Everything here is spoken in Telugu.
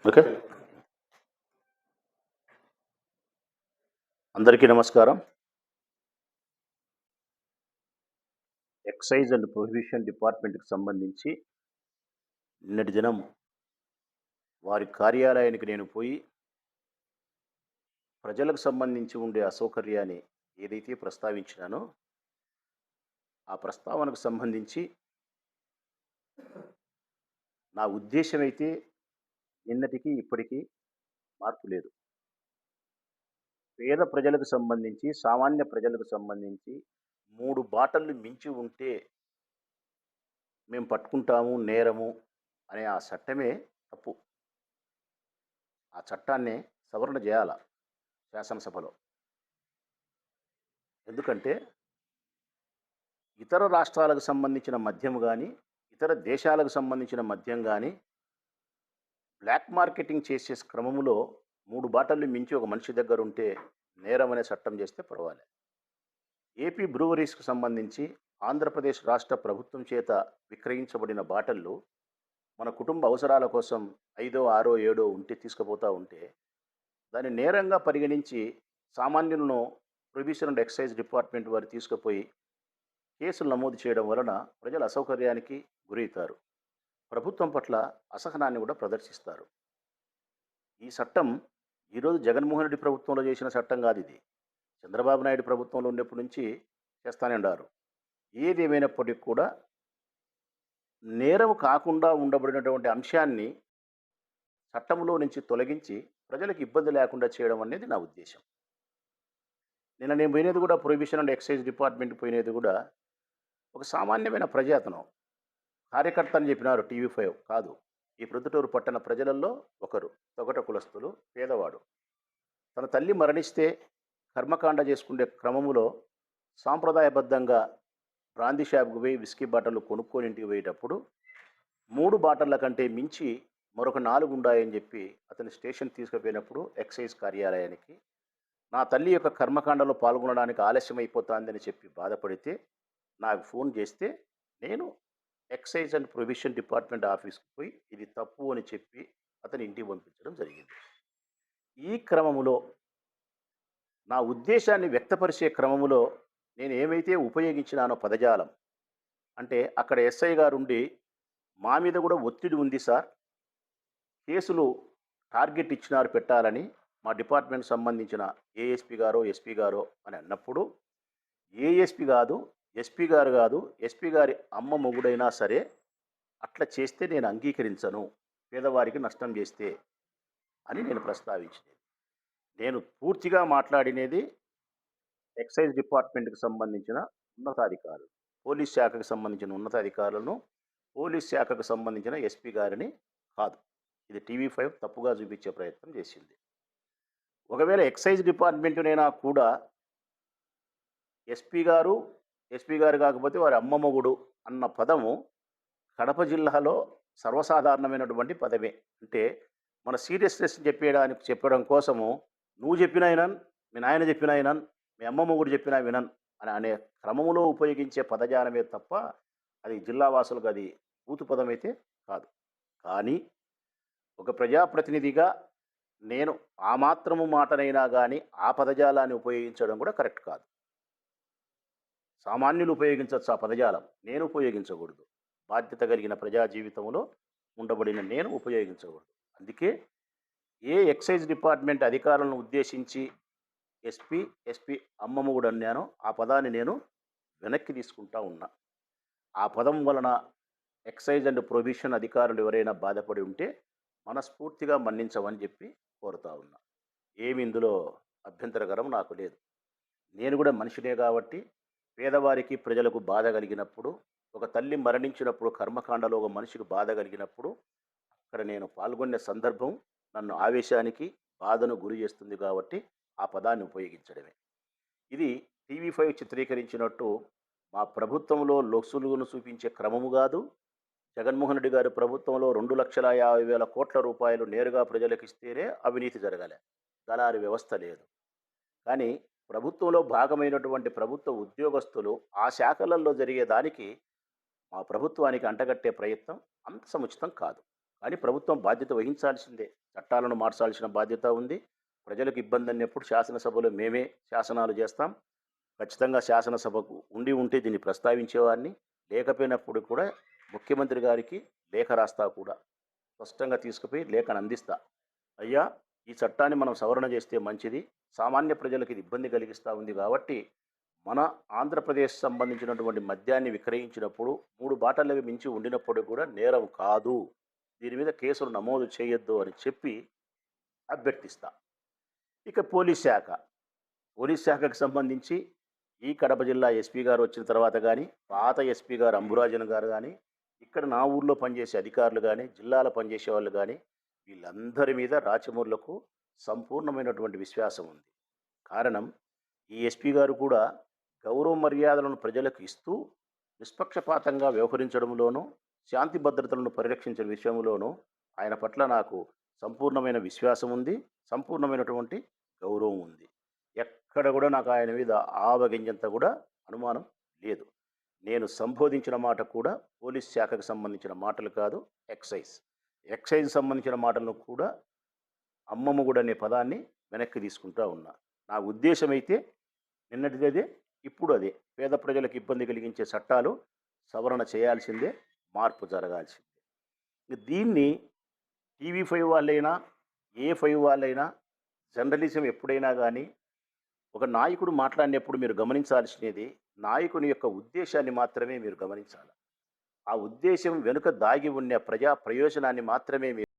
ఓకే. అందరికీ నమస్కారం. ఎక్సైజ్ అండ్ ప్రొహిబిషన్ డిపార్ట్మెంట్‌కి సంబంధించి నిన్నటి దినం వారి కార్యాలయానికి నేను పోయి ప్రజలకు సంబంధించి ఉండే అసౌకర్యాన్ని ఏదైతే ప్రస్తావించినానో, ఆ ప్రస్తావనకు సంబంధించి నా ఉద్దేశ్యమైతే నిన్నటికి ఇప్పటికి మార్పు లేదు. పేద ప్రజలకు సంబంధించి, సామాన్య ప్రజలకు సంబంధించి 3 బాటళ్ళు మించి ఉంటే మేము పట్టుకుంటాము, నేరము అనే ఆ చట్టమే తప్పు. ఆ చట్టాన్నే సవరణ జేయాల శాసనసభలో. ఎందుకంటే ఇతర రాష్ట్రాలకు సంబంధించిన మద్యం గానీ, ఇతర దేశాలకు సంబంధించిన మద్యం గానీ, బ్లాక్ మార్కెటింగ్ చేసే క్రమములో 3 బాటళ్ళు మించి ఒక మనిషి దగ్గరుంటే నేరమనే చట్టం చేస్తే పర్వాలే. ఏపీ బ్రూవరీస్‌కి సంబంధించి ఆంధ్రప్రదేశ్ రాష్ట్ర ప్రభుత్వం చేత విక్రయించబడిన బాటళ్ళు మన కుటుంబ అవసరాల కోసం ఐదో, ఆరో, ఏడో ఉంటే తీసుకుపోతా ఉంటే, దాన్ని నేరంగా పరిగణించి సామాన్యులను ప్రొహిబిషన్ అండ్ ఎక్సైజ్ డిపార్ట్మెంట్ వారు తీసుకుపోయి కేసులు నమోదు చేయడం వలన ప్రజలు అసౌకర్యానికి గురవుతారు. ప్రభుత్వం పట్ల అసహనాన్ని కూడా ప్రదర్శిస్తారు. ఈ చట్టం ఈరోజు జగన్మోహన్ రెడ్డి ప్రభుత్వంలో చేసిన చట్టం కాదు ఇది. చంద్రబాబు నాయుడు ప్రభుత్వంలో ఉన్నప్పటి నుంచి చేస్తానే ఉన్నారు. ఏది ఏమైనప్పటికీ కూడా నేరం కాకుండా ఉండబడినటువంటి అంశాన్ని చట్టంలో నుంచి తొలగించి ప్రజలకు ఇబ్బంది లేకుండా చేయడం అనేది నా ఉద్దేశం. నిన్న నేను పోయినది కూడా ప్రొహిబిషన్ అండ్ ఎక్సైజ్ డిపార్ట్మెంట్ పోయినది కూడా ఒక సామాన్యమైన ప్రజాతనం. కార్యకర్త అని చెప్పినారు టీవీ5 కాదు. ఈ ప్రొద్దుటూరు పట్టణ ప్రజలలో ఒకరు, తొగట కులస్తులు, పేదవాడు. తన తల్లి మరణిస్తే కర్మకాండ చేసుకునే క్రమములో సాంప్రదాయబద్ధంగా బ్రాందీ షాప్‌కి పోయి విస్కీ బాటలు కొనుక్కొని ఇంటికి పోయేటప్పుడు 3 బాటళ్ళ కంటే మించి మరొక 4 ఉండాయని చెప్పి అతని స్టేషన్ తీసుకుపోయినప్పుడు ఎక్సైజ్ కార్యాలయానికి నా తల్లి యొక్క కర్మకాండలో పాల్గొనడానికి ఆలస్యం అయిపోతుందని చెప్పి బాధపడితే నాకు ఫోన్ చేస్తే నేను ఎక్సైజ్ అండ్ ప్రొహిబిషన్ డిపార్ట్మెంట్ ఆఫీస్‌కి పోయి ఇది తప్పు అని చెప్పి అతని ఇంటికి పంపించడం జరిగింది. ఈ క్రమములో నా ఉద్దేశాన్ని వ్యక్తపరిచే క్రమములో నేను ఏమైతే ఉపయోగించినానో పదజాలం, అంటే అక్కడ ఎస్ఐ గారుండి మా మీద కూడా ఒత్తిడి ఉంది సార్. కేసులు టార్గెట్ ఇచ్చినారు పెట్టాలని మా డిపార్ట్మెంట్‌కి సంబంధించిన ఏఎస్పీ గారో, ఎస్పీ గారో అని అన్నప్పుడు, ఏఎస్పీ కాదు, ఎస్పీ గారు కాదు, ఎస్పీ గారి అమ్మ మొగుడైనా సరే అట్లా చేస్తే నేను అంగీకరించను. పేదవారికి నష్టం చేస్తే అని నేను ప్రస్తావించినది. నేను పూర్తిగా మాట్లాడినది ఎక్సైజ్ డిపార్ట్మెంట్‌కి సంబంధించిన ఉన్నతాధికారులు, పోలీస్ శాఖకు సంబంధించిన ఉన్నతాధికారులను, పోలీస్ శాఖకు సంబంధించిన ఎస్పీ గారిని కాదు. ఇది టీవీ5 తప్పుగా చూపించే ప్రయత్నం చేసింది. ఒకవేళ ఎక్సైజ్ డిపార్ట్మెంట్‌నైనా కూడా ఎస్పీ గారు, ఎస్పీ గారు కాకపోతే వారి అమ్మ మొగుడు అన్న పదము కడప జిల్లాలో సర్వసాధారణమైనటువంటి పదమే. అంటే మన సీరియస్‌నెస్ చెప్పడం కోసము నువ్వు చెప్పినా ఇనను, మీ నాయన చెప్పినా ఇనను, మీ అమ్మ మొగుడు చెప్పినా వినను అని అనే క్రమములో ఉపయోగించే పదజాలమే తప్ప అది జిల్లా వాసులకు అది బూతు పదమైతే కాదు. కానీ ఒక ప్రజాప్రతినిధిగా నేను ఆ మాత్రము మాటనైనా గానీ ఆ పదజాలాన్ని ఉపయోగించడం కూడా కరెక్ట్ కాదు. సామాన్యులు ఉపయోగించొచ్చు ఆ పదజాలం. నేను ఉపయోగించకూడదు. బాధ్యత కలిగిన ప్రజా జీవితంలో ఉండబడిన నేను ఉపయోగించకూడదు. అందుకే ఏ ఎక్సైజ్ డిపార్ట్మెంట్ అధికారులను ఉద్దేశించి ఎస్పీ అమ్మమ్మ కూడా అన్నానో ఆ పదాన్ని నేను వెనక్కి తీసుకుంటా ఉన్నా. ఆ పదం వలన ఎక్సైజ్ అండ్ ప్రొహిబిషన్ అధికారులు ఎవరైనా బాధపడి ఉంటే మనస్ఫూర్తిగా మన్నించమని చెప్పి కోరుతా ఉన్నా. ఏమి ఇందులో అభ్యంతరకరం నాకు లేదు. నేను కూడా మనిషినే కాబట్టి పేదవారికి ప్రజలకు బాధ కలిగినప్పుడు, ఒక తల్లి మరణించినప్పుడు కర్మకాండలో ఒక మనిషికి బాధ కలిగినప్పుడు అక్కడ నేను పాల్గొనే సందర్భం నన్ను ఆవేశానికి, బాధను గురి చేస్తుంది కాబట్టి ఆ పదాన్ని ఉపయోగించడమే. ఇది టీవీ5 చిత్రీకరించినట్టు మా ప్రభుత్వంలో లొసుగులను చూపించే క్రమము కాదు. జగన్మోహన్ రెడ్డి గారి ప్రభుత్వంలో 2,50,000 కోట్ల రూపాయలు నేరుగా ప్రజలకు ఇస్తేనే అవినీతి జరగాలి. దళారీ వ్యవస్థ లేదు. కానీ ప్రభుత్వంలో భాగమైనటువంటి ప్రభుత్వ ఉద్యోగస్తులు ఆ శాఖలలో జరిగేదానికి మా ప్రభుత్వానికి అంటగట్టే ప్రయత్నం అంత సముచితం కాదు. కానీ ప్రభుత్వం బాధ్యత వహించాల్సిందే. చట్టాలను మార్చాల్సిన బాధ్యత ఉంది. ప్రజలకు ఇబ్బంది అన్నప్పుడు శాసనసభలో మేమే శాసనాలు చేస్తాం. ఖచ్చితంగా శాసనసభకు ఉండి ఉంటే దీన్ని ప్రస్తావించేవాడిని. లేకపోయినప్పుడు కూడా ముఖ్యమంత్రి గారికి లేఖ రాస్తా కూడా. స్పష్టంగా తీసుకుపోయి లేఖను అందిస్తా. అయ్యా! ఈ చట్టాన్ని మనం సవరణ చేస్తే మంచిది. సామాన్య ప్రజలకు ఇది ఇబ్బంది కలిగిస్తా ఉంది కాబట్టి, మన ఆంధ్రప్రదేశ్ సంబంధించినటువంటి మద్యాన్ని విక్రయించినప్పుడు 3 బాటలకు మించి ఉండినప్పుడు కూడా నేరం కాదు. దీని మీద కేసులు నమోదు చేయొద్దు అని చెప్పి అభ్యర్థిస్తా. ఇక పోలీస్ శాఖకు సంబంధించి ఈ కడప జిల్లా ఎస్పీ గారు వచ్చిన తర్వాత గానీ, పాత ఎస్పీ గారు అంబురాజన్ గారు గానీ, ఇక్కడ నా ఊర్లో పనిచేసే అధికారులు గానీ, జిల్లాలో పనిచేసే వాళ్ళు గానీ, వీళ్ళందరి మీద రాచమూర్లకు సంపూర్ణమైనటువంటి విశ్వాసం ఉంది. కారణం, ఈ ఎస్పీ గారు కూడా గౌరవ మర్యాదలను ప్రజలకు ఇస్తూ, నిష్పక్షపాతంగా వ్యవహరించడంలోనూ, శాంతి భద్రతలను పరిరక్షించిన విషయంలోనూ ఆయన పట్ల నాకు సంపూర్ణమైన విశ్వాసం ఉంది. సంపూర్ణమైనటువంటి గౌరవం ఉంది. ఎక్కడ కూడా నాకు ఆయన మీద ఆవగింజంత కూడా అనుమానం లేదు. నేను సంబోధించిన మాట కూడా పోలీస్ శాఖకు సంబంధించిన మాటలు కాదు, ఎక్సైజ్ సంబంధించిన మాటలను కూడా అమ్మమ్మగుడు అనే పదాన్ని వెనక్కి తీసుకుంటా ఉన్నా. నా ఉద్దేశం అయితే నిన్నటిది అదే, ఇప్పుడు అదే. పేద ప్రజలకు ఇబ్బంది కలిగించే చట్టాలు సవరణ చేయాల్సిందే, మార్పు జరగాల్సిందే. దీన్ని టీవీ5 వాళ్ళైనా, ఏ5 వాళ్ళైనా, జర్నలిజం ఎప్పుడైనా కానీ ఒక నాయకుడు మాట్లాడినప్పుడు మీరు గమనించాల్సినది నాయకుని యొక్క ఉద్దేశాన్ని మాత్రమే మీరు గమనించాలి. ఆ ఉద్దేశం వెనుక దాగి ఉన్న ప్రజా ప్రయోజనాన్ని మాత్రమే మీరు